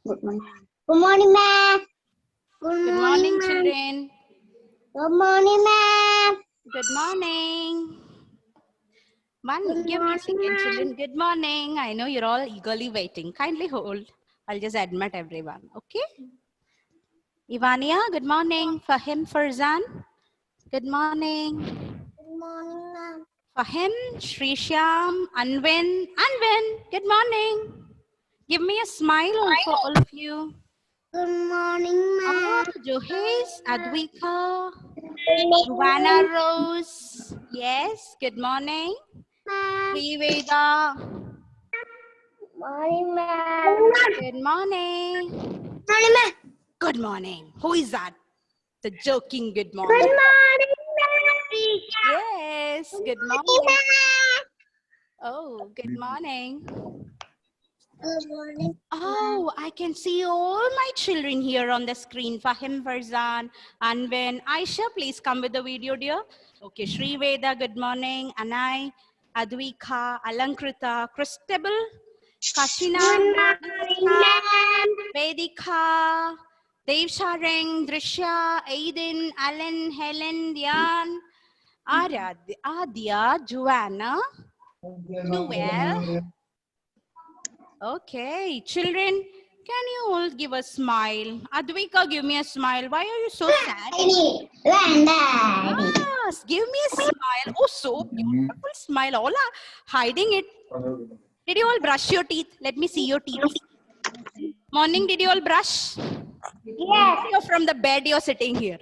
Good morning. Good morning, ma'am. Good morning, children. Good morning, ma'am. Good morning. Give me a morning, second, ma'am. children. Good morning. I know you're all eagerly waiting. Kindly hold. I'll just admit everyone. Okay? Ivania, good morning. Fahim, Farzan, good morning. Good morning, ma'am. Fahim, Shrisham, Anvin, good morning. Give me a smile for all of you. Good morning, Oh, ma'am. Johes, Advika, Ruana Rose. Yes, good morning. Veda. Morning, ma'am. Good morning. Morning, ma'am. Good morning. Who is that? The joking good Good morning. morning, ma'am. Yes, good morning. Oh, good morning. Good morning. Oh, I can see all my children here on the screen. Fahim, Farzan, Anvin, Aisha, please come with the video, dear. Okay, Shri Veda, good morning. Anai, Advika, Alankrita, Christabel, Kashina, Good morning, ma'am. Vedika, Dev Sharang, Drishya, Aiden, Alan, Helen, Dian, Adya, Joanna, Joel. Okay, children, can you all give a smile? Advika, give me a smile. Why are you so sad? Yes, give me a smile. Oh, so beautiful smile. All are hiding it. Did you all brush your teeth? Let me see your teeth. Morning, did you all brush? Yes. You're from the bed, you're sitting here.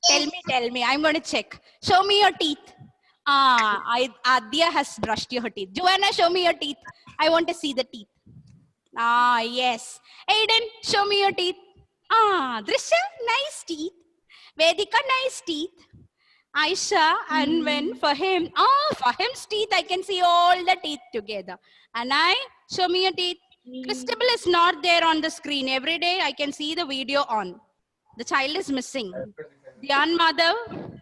Tell me. I'm going to check. Show me your teeth. Adya has brushed her teeth. Joanna, show me your teeth. I want to see the teeth. Yes. Aiden, show me your teeth. Drishya, nice teeth. Vedika, nice teeth. Aisha, and when Fahim, Fahim's teeth, I can see all the teeth together. And show me your teeth. Christabel is not there on the screen. Every day I can see the video on. The child is missing. Dhyan Madhav,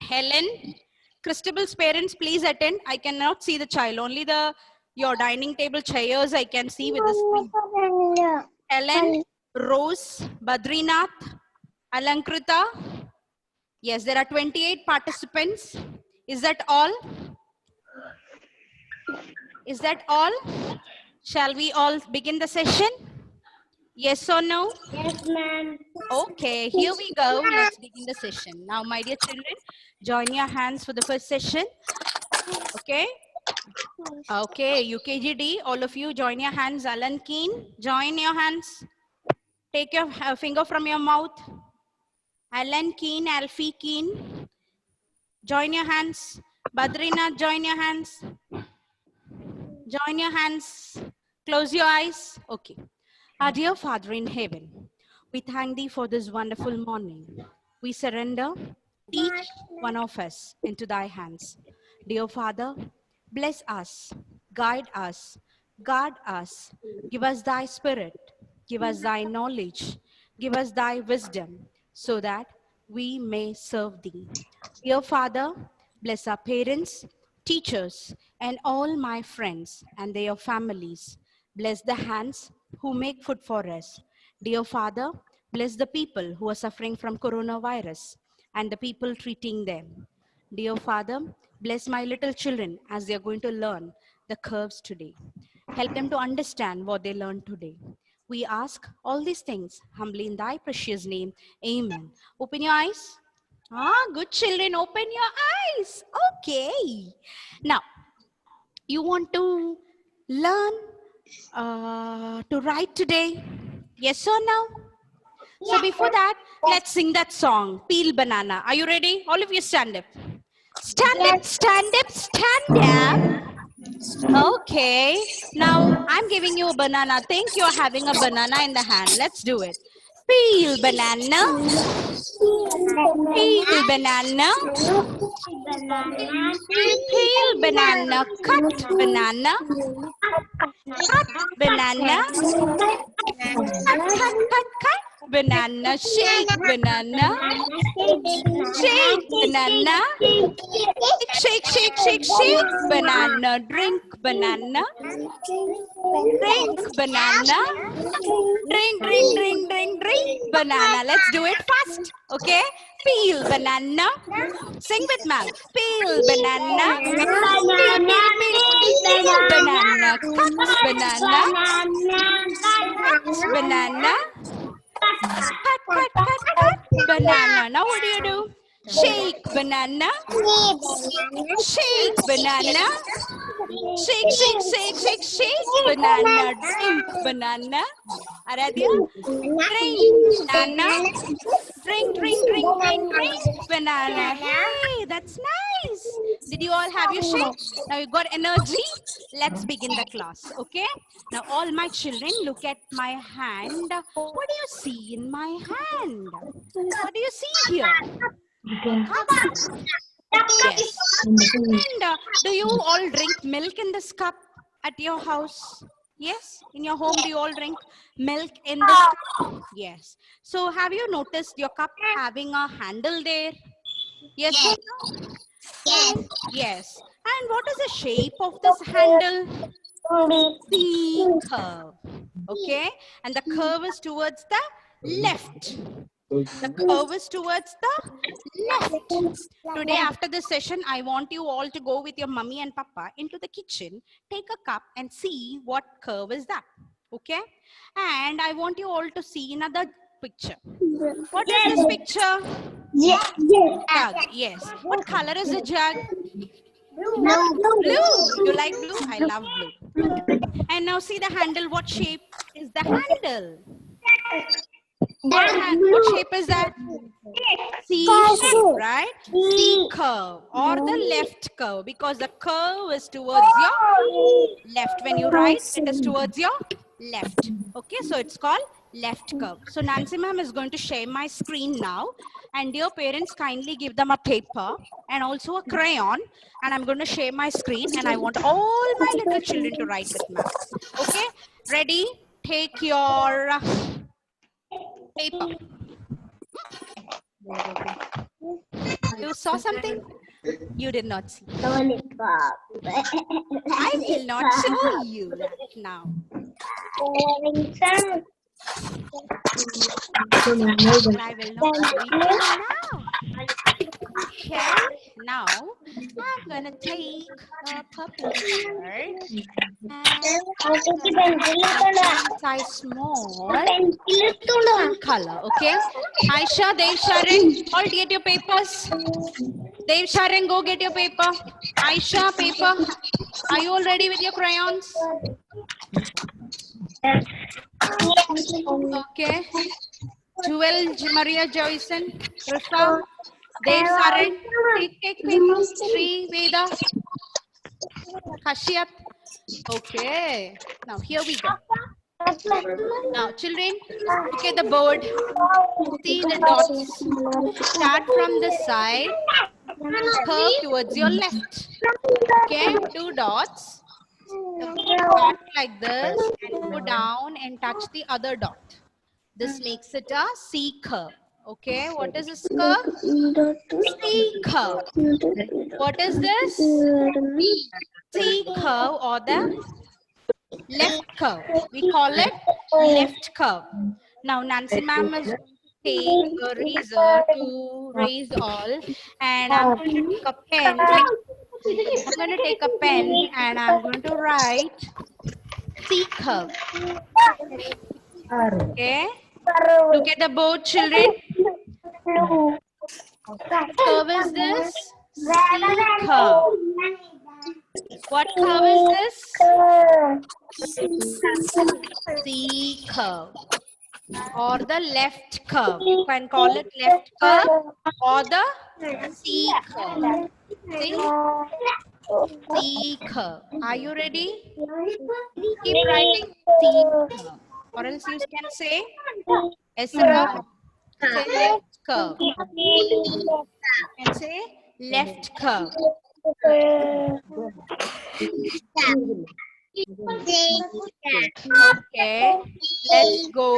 Helen, Christabel's parents, please attend. I cannot see the child. Only your dining table chairs I can see with the screen. Helen, Rose, Badrinath, Alankrita. Yes, there are 28 participants. Is that all? Is that all? Shall we all begin the session? Yes or no? Yes, ma'am. Okay, here we go. Let's begin the session. Now, my dear children, join your hands for the first session. Okay? Okay, UKGD, all of you join your hands. Alan Keen, join your hands. Take your finger from your mouth. Alan Keen, Alfie Keen, join your hands. Badrinath, join your hands. Join your hands. Close your eyes. Okay. Our dear Father in heaven, we thank thee for this wonderful morning. We surrender each one of us into thy hands. Dear Father, bless us, guide us, guard us, give us thy spirit, give us thy knowledge, give us thy wisdom, so that we may serve thee. Dear Father, bless our parents, teachers, and all my friends and their families. Bless the hands who make food for us. Dear Father, bless the people who are suffering from coronavirus and the people treating them. Dear Father, bless my little children as they are going to learn the curves today. Help them to understand what they learned today. We ask all these things humbly in thy precious name. Amen. Open your eyes. Good children, open your eyes. Okay. Now, you want to learn to write today? Yes or no? So before that, let's sing that song, Peel Banana. Are you ready? All of you stand up. Stand up, stand up, stand up. Okay. Now, I'm giving you a banana. Think you're having a banana in the hand. Let's do it. Peel banana. Peel banana. Peel banana. Cut banana. Cut banana. Cut, cut, cut, cut. banana, shake banana, shake banana, shake, shake, shake, shake banana, drink banana, drink banana, drink, drink, drink, drink, drink banana. Let's do it fast, okay? Peel banana. Sing with ma'am. Peel banana. Peel, peel, peel, peel, peel banana. Cut banana. Cut banana. Cut, cut, cut, cut banana. Now what do? Shake banana. Shake banana. Shake, shake, shake, shake, shake banana. Drink banana. Aradhya? Drink banana. Drink, drink, drink, drink, drink banana. Hey, that's nice. Did you all have your shake? Now you got energy. Let's begin the class, okay? Now all my children, look at my hand. What do you see in my hand? What do you see here? Yes. And do you all drink milk in this cup at your house? Yes. In your home, do you all drink milk in this cup? Yes. So have you noticed your cup having a handle there? Yes or no? Yes. And what is the shape of this handle? C curve. Okay. And the curve is towards the left. The curve is towards the left. Today after this session, I want you all to go with your mummy and papa into the kitchen, take a cup and see what curve is that. Okay? And I want you all to see another picture. What is this picture? Jug. Yes. What color is the jug? Blue. You like blue? I love blue. And now see the handle. What shape is the handle? What shape is that? C shape, right? C curve or the left curve, because the curve is towards your left. When you write, it is towards your left. Okay, so it's called left curve. So Nancy ma'am is going to share my screen now. And dear parents, kindly give them a paper and also a crayon. And I'm going to share my screen. And I want all my little children to write with ma'am. Okay, ready? Take your paper. You saw something? You did not see. Lollipop. I will not show you that now. I will not show you now. Okay, now I'm gonna take a puppy card and size small color. Okay, Aisha, Dev Sharan, all get your papers. Dev Sharan, go get your paper. Aisha, paper. Are you all ready with your crayons? Okay. Jewel, Maria Joyson, Rifa, Dev Saran, take paper. Sri, Veda, Kashyap. Okay. Now here we go. Now children, look at the board. See the dots. Start from the side. Curve towards your left. Okay. 2 dots. Start like this and go down and touch the other dot. This makes it a C curve. Okay, what is this curve? C curve. What is this? C curve or the left curve. We call it left curve. Now Nancy ma'am is take a razor to raise all, and I'm going to take a pen. I'm going to take a pen and I'm going to write C curve. Okay. Look at the board, children. Curve is this? C curve. What curve is this? C curve. Or the left curve. You can call it left curve or the C curve. See? C curve. Are you ready? Keep writing C curve. Or else you can say Esra, say left curve. And say left curve. Okay, let's go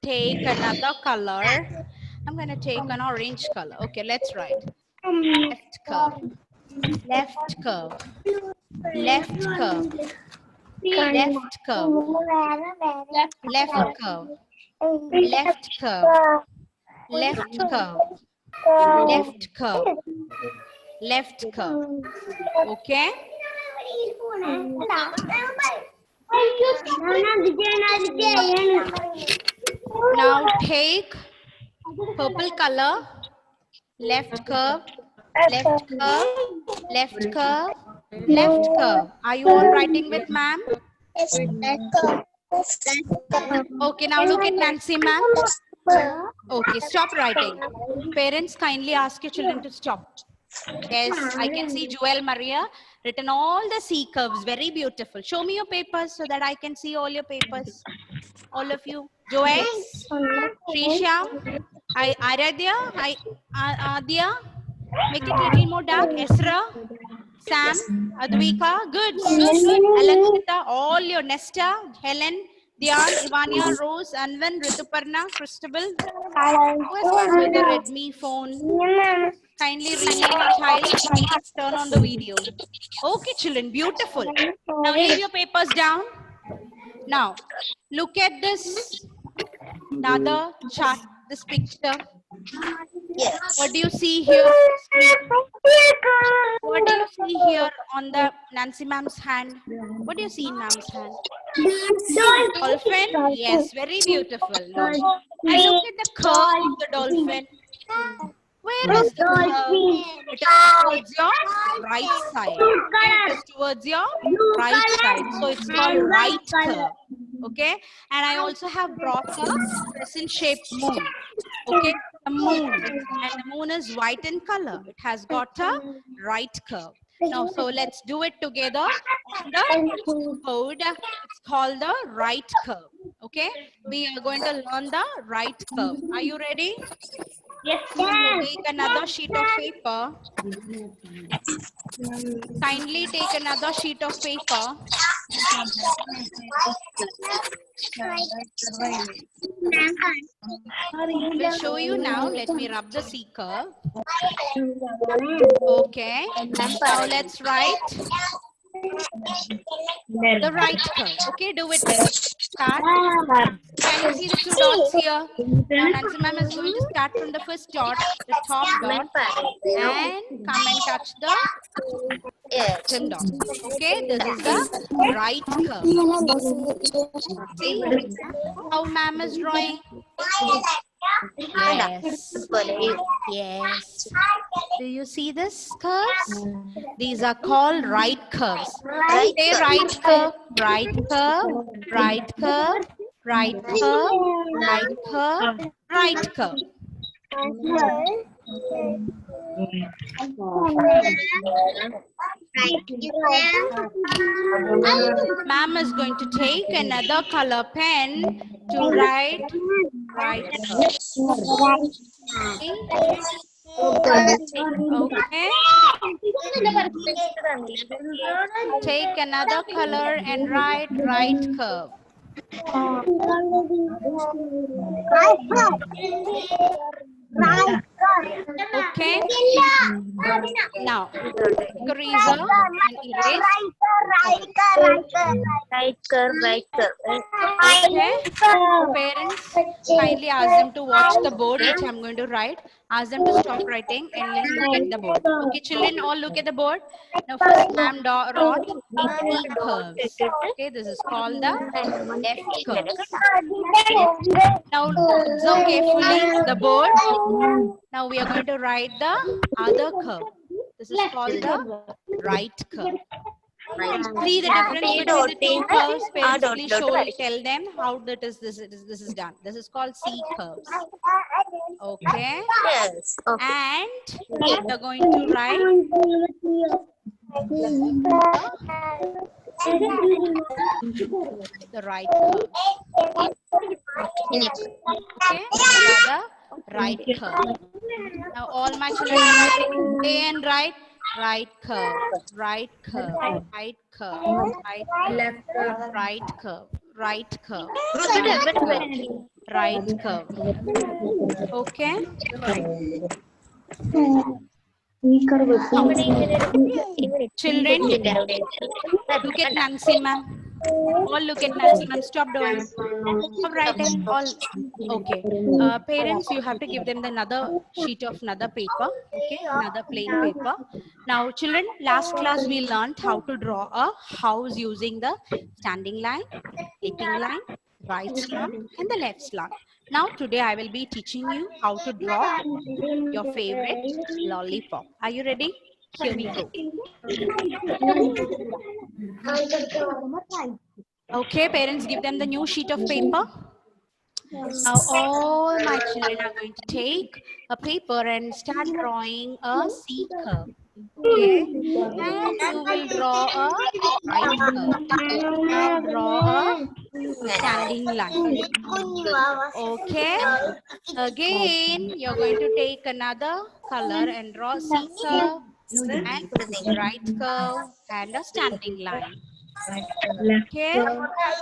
take another color. I'm going to take an orange color. Okay, let's write. Left curve, left curve, left curve, left curve, left curve, left curve, left curve, left curve, left curve. Okay? Now take purple color, left curve, left curve, left curve, left curve. Are you all writing with ma'am? Okay, now look at Nancy ma'am. Okay, stop writing. Parents, kindly ask your children to stop. Yes, I can see Joel Maria written all the C curves. Very beautiful. Show me your papers so that I can see all your papers. All of you. Joex, Trisha, Aradhya, Adya. Make it a little more dark. Esra, Sam, Advika. Good, good, good. Alankrita, all your Nesta, Helen, Dhyan, Ivania, Rose, Anvan, Rituparna, Christabel. Who has come with the Redmi phone? Kindly rename your child. Turn on the video. Okay, children, beautiful. Now leave your papers down. Now, look at this. Another chart, this picture. What do you see here? What do you see here on the Nancy ma'am's hand? What do you see in ma'am's hand? Dolphin? Yes, very beautiful. No. And look at the curve of the dolphin. Where is the curve? It is towards your right side. Okay? It is towards your right side. So it's called right curve. Okay? And I also have brought a crescent-shaped moon. Okay? The moon. And the moon is white in color. It has got a right curve. Now, so let's do it together on the board. It's called the right curve. Okay? We are going to learn the right curve. Are you ready? Yes. Take another sheet of paper. Kindly take another sheet of paper. We'll show you now. Let me rub the C curve. Okay. Now let's write the right curve. Okay, do it with me. Start. Can you see the two dots here? Now Nancy ma'am is going to start from the first dot, the top dot, and come and touch the bottom dot. Okay, this is the right curve. See how ma'am is drawing? Yes. Yes. Do you see this curves? These are called right curves. Say right curve, right curve, right curve, right curve, right curve, right curve. Ma'am is going to take another color pen to write right curve. Okay. Take another color and write right curve. Okay. Now, eraser and erase. Right curve. Okay. Parents, kindly ask them to watch the board which I'm going to write. Ask them to stop writing and then look at the board. Okay, children, all look at the board. Now, first ma'am wrote E curves. Okay, this is called the left curves. Okay. Now, observe carefully the board. Now, we are going to write the other curve. This is called the right curve. See the difference between the two curves. Parents, please tell them how this is done. This is called C curves. Okay. Yes. And we are going to write the right curve. Okay. The right curve. Now all my children are writing day and right. Right curve, right curve, right curve, right curve, right curve, right curve, right curve. right curve. Okay. Children, look at Nancy ma'am. All look at Nancy ma'am. Stop doing. Stop writing. All. Okay. Parents, you have to give them another sheet of another paper. Okay. Another plain paper. Now, children, last class we learned how to draw a house using the standing line, taking line, right slant, and the left slant. Now, today I will be teaching you how to draw your favorite lollipop. Are you ready? Here we go. Okay, parents, give them the new sheet of paper. Now, all my children are going to take a paper and start drawing a C curve. Okay, and you will draw a right curve. Now, draw a standing line. Okay, again, you're going to take another color and draw C curve and right curve and a standing line. Okay,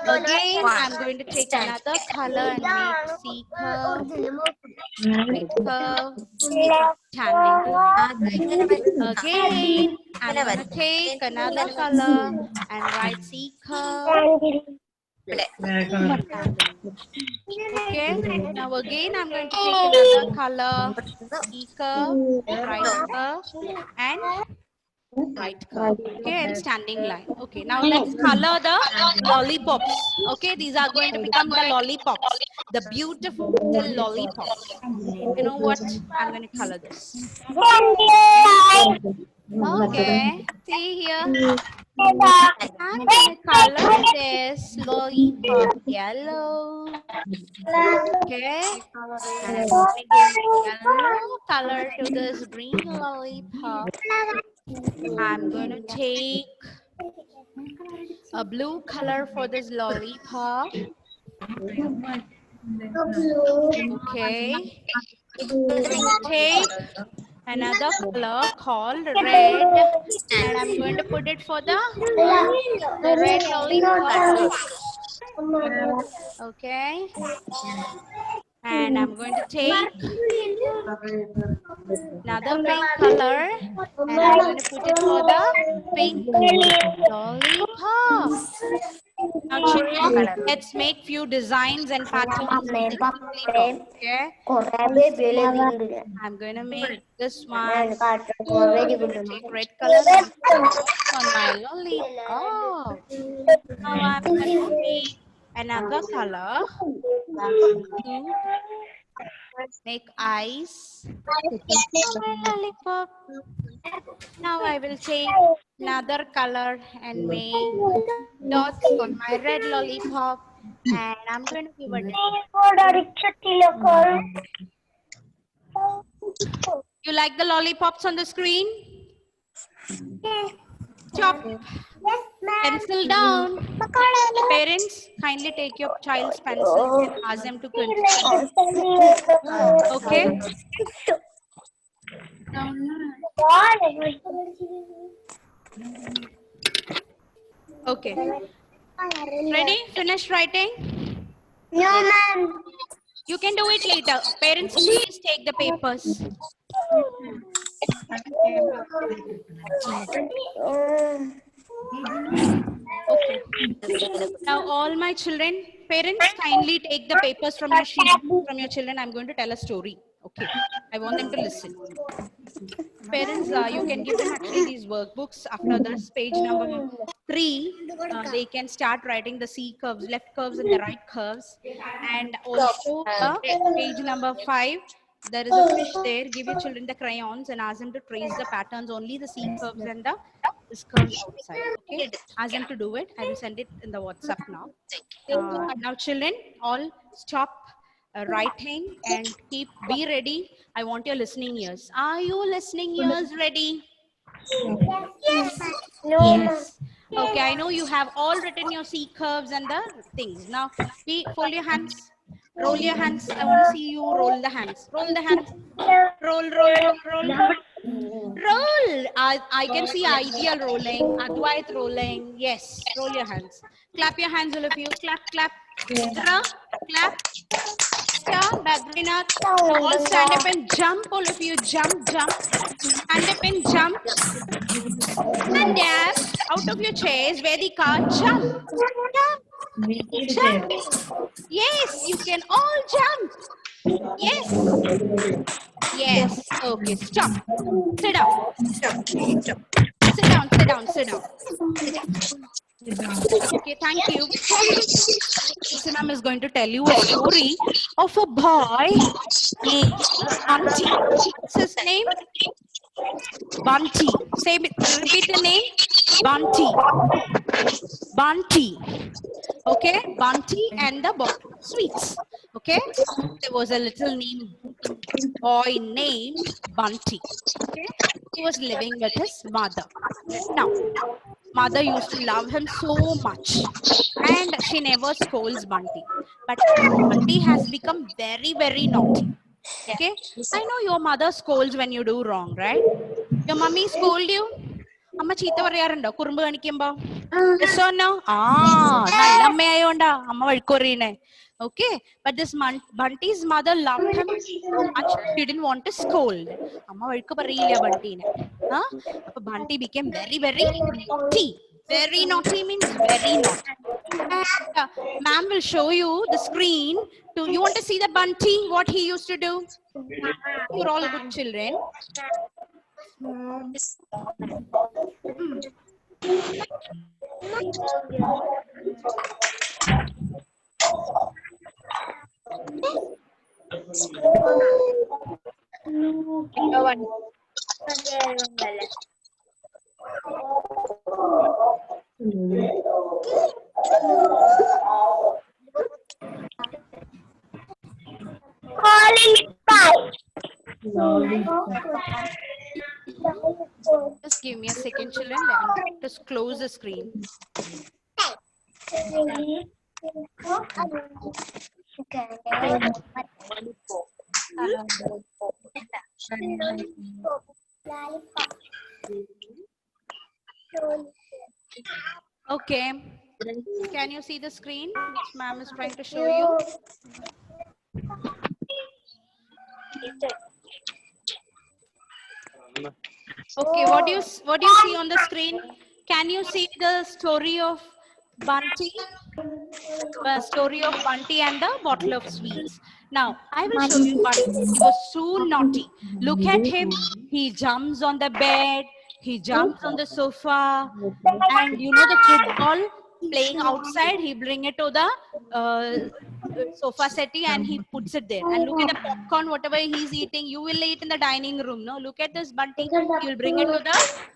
again I'm going to take another color and make C curve, right curve, standing line. Again I'm going to take another color and write C curve, standing. Okay, now again I'm going to take another color, C curve, right curve, and right curve. Okay, and standing line. Okay, now let's color the lollipops. Okay, these are going to become the lollipops, the beautiful lollipops. You know what? I'm going to color this. Okay, see here. I'm going to color this lollipop yellow. Okay, and I'm going to give yellow color to this green lollipop. I'm going to take a blue color for this lollipop. Okay. Take another color called red, and I'm going to put it for the red lollipop. Okay. And I'm going to take another pink color, and I'm going to put it for the pink lollipop. Now, children, let's make few designs and patterns on the lollipop. Okay. I'm going to make this one. I'm going to take red color on my lollipop. Now I'm going to take another color to make eyes on my lollipop. Now I will take another color and make dots on my red lollipop, and I'm going to give a You like the lollipops on the screen? Stop. Pencil down. Parents, kindly take your child's pencil and ask them to continue. Okay? Okay. Ready? Finish writing? No, ma'am. You can do it later. Parents, please take the papers. Okay. Now all my children, parents, kindly take the papers from your sheet, from your children. I'm going to tell a story. Okay. I want them to listen. Parents, you can give them actually these workbooks after this page number 3. They can start writing the C curves, left curves and the right curves. And also page number 5. There is a fish there. Give your children the crayons and ask them to trace the patterns, only the C curves and the this curves outside. Okay, ask them to do it. I will send it in the WhatsApp now. Now, children, all stop writing and be ready. I want your listening ears. Are you listening ears ready? Yes. Yes. Okay, I know you have all written your C curves and the things. Now, fold your hands. Roll your hands. I want to see you roll the hands. Roll the hands. Roll, roll, roll, roll. Roll. I can see Ideal rolling. Advait rolling. Yes. Roll your hands. Clap your hands, all of you. Clap, clap. Clap. better, Badrinath. Now all stand up and jump, all of you. Jump, jump. Stand up and jump. Stand up out of your chairs, Vedika. Jump, jump, jump. Yes, you can all jump. Yes, yes. Okay, stop. Sit down. Sit down, sit down, sit down. Okay, thank you. Ma'am is going to tell you a story of a boy named Bunty. What's his name? Bunty. Say, repeat the name. Bunty. Bunty. Okay, Bunty and the bottle of sweets. Okay, there was a little boy named Bunty. Okay, he was living with his mother. Now, mother used to love him so much, and she never scolds Bunty. But Bunty has become very, very naughty. Okay, I know your mother scolds when you do wrong, right? Your mummy scold you? Amma cheeta പറയാറുണ്ടോ കുറുമ്പ് കാണിക്കുമ്പോ? Yes or no? നല്ല അമ്മയായോണ്ടാ അമ്മ വഴക്ക് പറയണേ. Okay, but this Bunty's mother loved him so much she didn't want to scold. അമ്മ വഴക്ക് പറയില്ല ബണ്ടിനെ. അപ്പൊ Bunty became very, very naughty. Very naughty means very naughty. And ma'am will show you the screen. You want to see the Bunty, what he used to do? You're all good children. Just give me a second, children. Let me just close the screen. Okay. Can you see the screen which ma'am is trying to show you? Okay, what do you see on the screen? Can you see the story of Bunty? The story of Bunty and the bottle of sweets. Now, I will show you Bunty. He was so naughty. Look at him. He jumps on the bed. He jumps on the sofa. And you know the football playing outside, he bring it to the sofa settee and he puts it there. And look at the popcorn, whatever he's eating, you will eat in the dining room. No, look at this Bunty. He will bring it to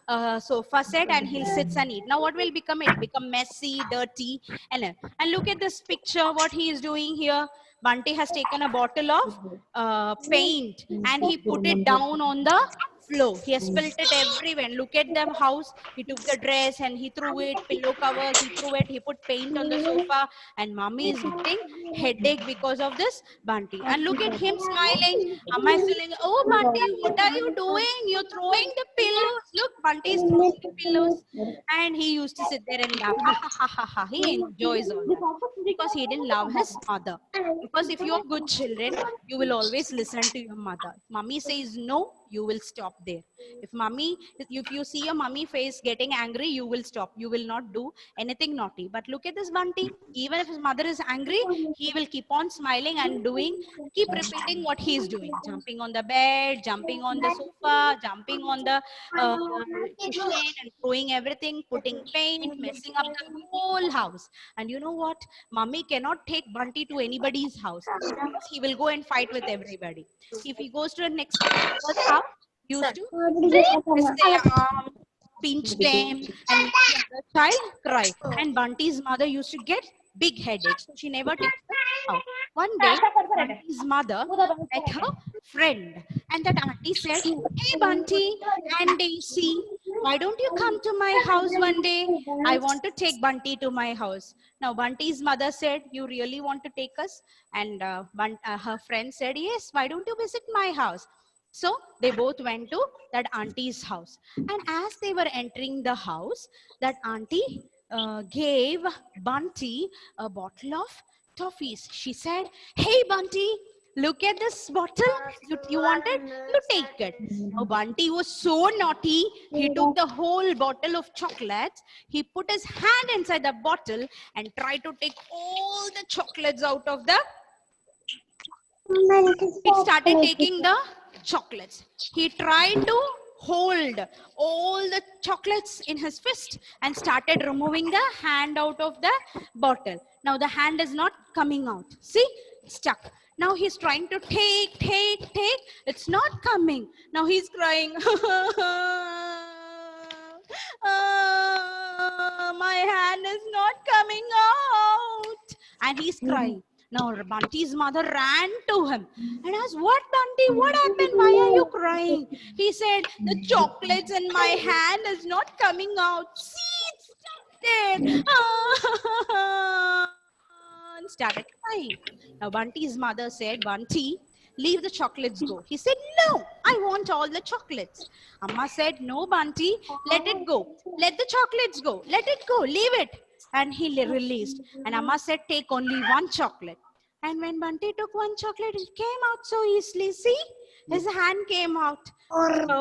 the sofa set and he'll sit and eat. Now what will become it? Become messy, dirty. And look at this picture, what he is doing here. Bunty has taken a bottle of paint and he put it down on the floor. He has spilled it everywhere. Look at the house. He took the dress and he threw it, pillow covers, he threw it, he put paint on the sofa, and mommy is getting headache because of this Bunty. And look at him smiling. Amma is telling, oh Bunty, what are you doing? You're throwing the pillows. Look, Bunty is throwing the pillows. And he used to sit there and laugh. Ha ha ha ha. He enjoys all that because he didn't love his mother. Because if you're good children, you will always listen to your mother. If mommy says no, you will stop there. If you see your mummy face getting angry, you will stop. You will not do anything naughty. But look at this Bunty. Even if his mother is angry, he will keep on smiling and keep repeating what he is doing. Jumping on the bed, jumping on the sofa, jumping on the cushion and throwing everything, putting paint, messing up the whole house. And you know what? Mummy cannot take Bunty to anybody's house. He will go and fight with everybody. If he goes to the next house, used to twist their arm, pinch them, and make the other child cry. And Bunty's mother used to get big headaches. So she never takes her out. One day, Bunty's mother met her friend, and that auntie said, "Hey Bunty and Daisy, why don't you come to my house one day? I want to take Bunty to my house." Now Bunty's mother said, "You really want to take us?" And her friend said, "Yes, why don't you visit my house?" So they both went to that auntie's house. And as they were entering the house, that auntie gave Bunty a bottle of toffees. She said, "Hey Bunty, Look at this bottle. You want it? You take it. Now Bunty was so naughty. He took the whole bottle of chocolates. He put his hand inside the bottle and tried to take all the chocolates out of the. He started taking the chocolates. He tried to hold all the chocolates in his fist and started removing the hand out of the bottle. Now the hand is not coming out. See, stuck. Now he's trying to take. It's not coming. Now he's crying. My hand is not coming out. And he's crying. Now Bunty's mother ran to him and asked, "What, Bunty? What happened? Why are you crying?" He said, "The chocolates in my hand is not coming out. See, it's stuck there." And started crying. Now Bunty's mother said, "Bunty, leave the chocolates go." He said, "No, I want all the chocolates." Amma said, "No, Bunty, let it go. Let the chocolates go. Let it go. Leave it." And he released. And Amma said, "Take only one chocolate." And when Bunty took one chocolate, it came out so easily. See, his hand came out. So,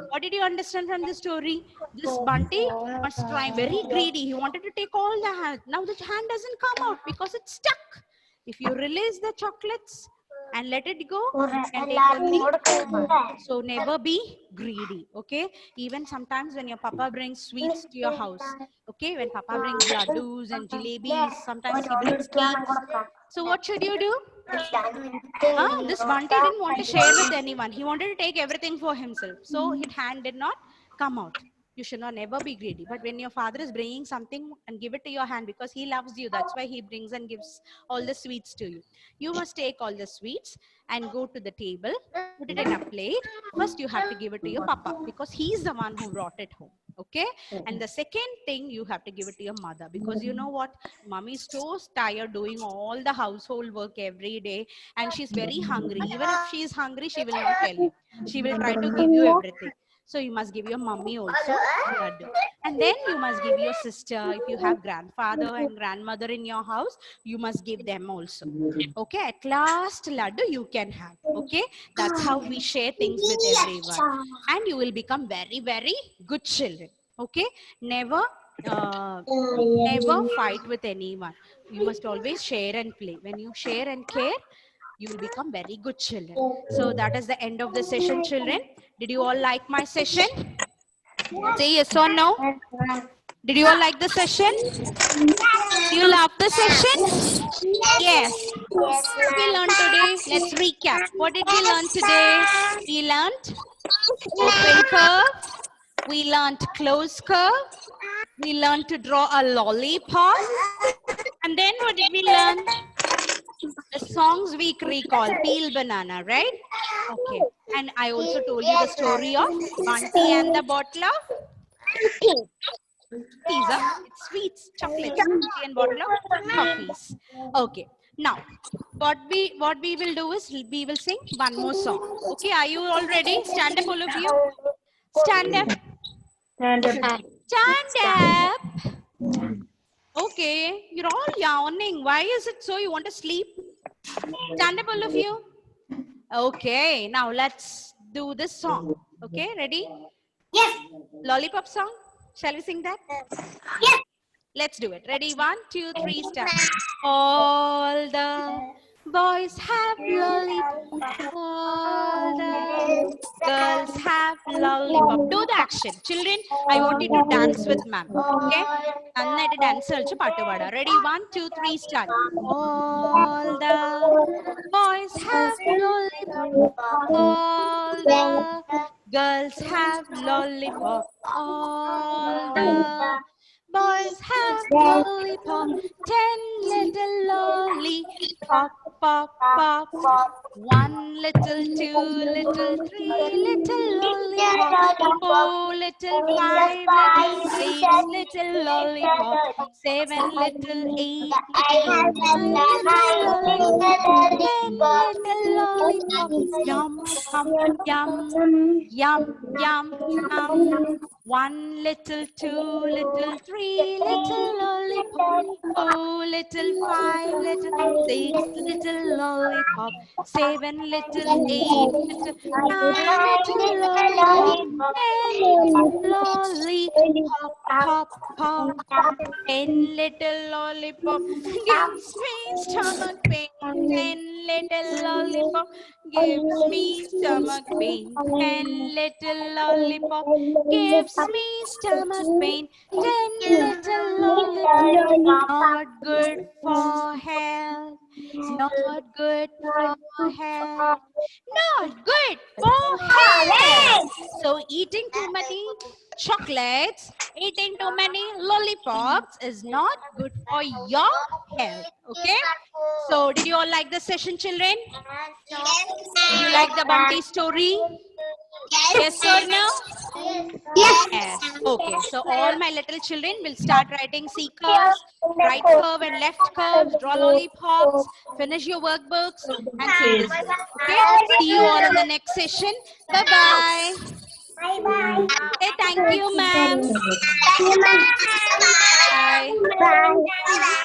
what did you understand from the story? This Bunty was trying, very greedy. He wanted to take all the hand. Now the hand doesn't come out because it's stuck. If you release the chocolates and let it go, you can take only one. So never be greedy, okay? Even sometimes when your papa brings sweets to your house, okay? When papa brings laddus and jalebis, sometimes he brings cakes. So what should you do? This Bunty didn't want to share with anyone. He wanted to take everything for himself. So his hand did not come out. You should not never be greedy. But when your father is bringing something and give it to your hand because he loves you, that's why he brings and gives all the sweets to you. You must take all the sweets and go to the table, put it in a plate. First, you have to give it to your papa because he's the one who brought it home. Okay. And the second thing, you have to give it to your mother because you know what? Mommy is so tired doing all the household work every day and she's very hungry. Even if she is hungry, she will not tell you. She will try to give you everything. So you must give your mummy also laddu. And then you must give your sister. If you have grandfather and grandmother in your house, you must give them also. Okay, at last laddu you can have. Okay, that's how we share things with everyone. And you will become very, very good children. Okay, never fight with anyone. You must always share and play. When you share and care, you will become very good children. So that is the end of the session, children. Did you all like my session? Say yes or no. Did you all like the session? Do you love the session? Yes. What did we learn today? Let's recap. What did we learn today? We learned open curve. We learned close curve. We learned to draw a lollipop. And then what did we learn? The songs we recall, Peel Banana, right? Okay. And I also told you the story of Bunty and the bottle of pizza. It's sweets, chocolates, and bottle of coffees. Okay. Now, what we will do is we will sing one more song. Okay, are you all ready? Stand up, all of you. Stand up. Stand up. Okay, you're all yawning. Why is it so? You want to sleep? Stand up, all of you. Okay, now let's do this song. Okay, ready? Yes. Lollipop song. Shall we sing that? Yes. Let's do it. Ready? 1, 2, 3, start. All the boys have lollipop. All the girls have lollipop. Do the action. Children, I want you to dance with ma'am. Okay? Nannayittu dance kalichu paattu paada. Ready? 1, 2, 3, start. All the boys have lollipop. All the girls have lollipop. All the boys have lollipop. 10 little lollipop, pop, pop. 1 little, 2 little, 3 little lollipop. 4 little, 5 little, 6 little lollipop. 7 little, 8 little, 9 little lollipop. 10 little lollipop. Yum, yum, yum, yum, yum. 1 little, 2 little, 3 little lollipop. 4 little, 5 little, 6 little lollipop, 7 little, 8 little, 9 little lollipop, 10 lollipop, pop, pop. 10 little lollipop gives me stomach pain. 10 little lollipop gives me stomach pain. 10 little lollipop gives me stomach pain. 10 little lollipop not good for health. Not good for health. Not good for health. So eating too many chocolates, eating too many lollipops is not good for your health. Okay. So did you all like the session, children? Did you like the Bunty story? Yes or no? Yes. Okay. So all my little children will start writing C curves, right curve and left curves, draw lollipops, finish your workbooks and fill this in. Okay. See you all in the next session. Bye-bye. Bye-bye. Say thank you, ma'am. Thank you, ma'am. Bye. Bye.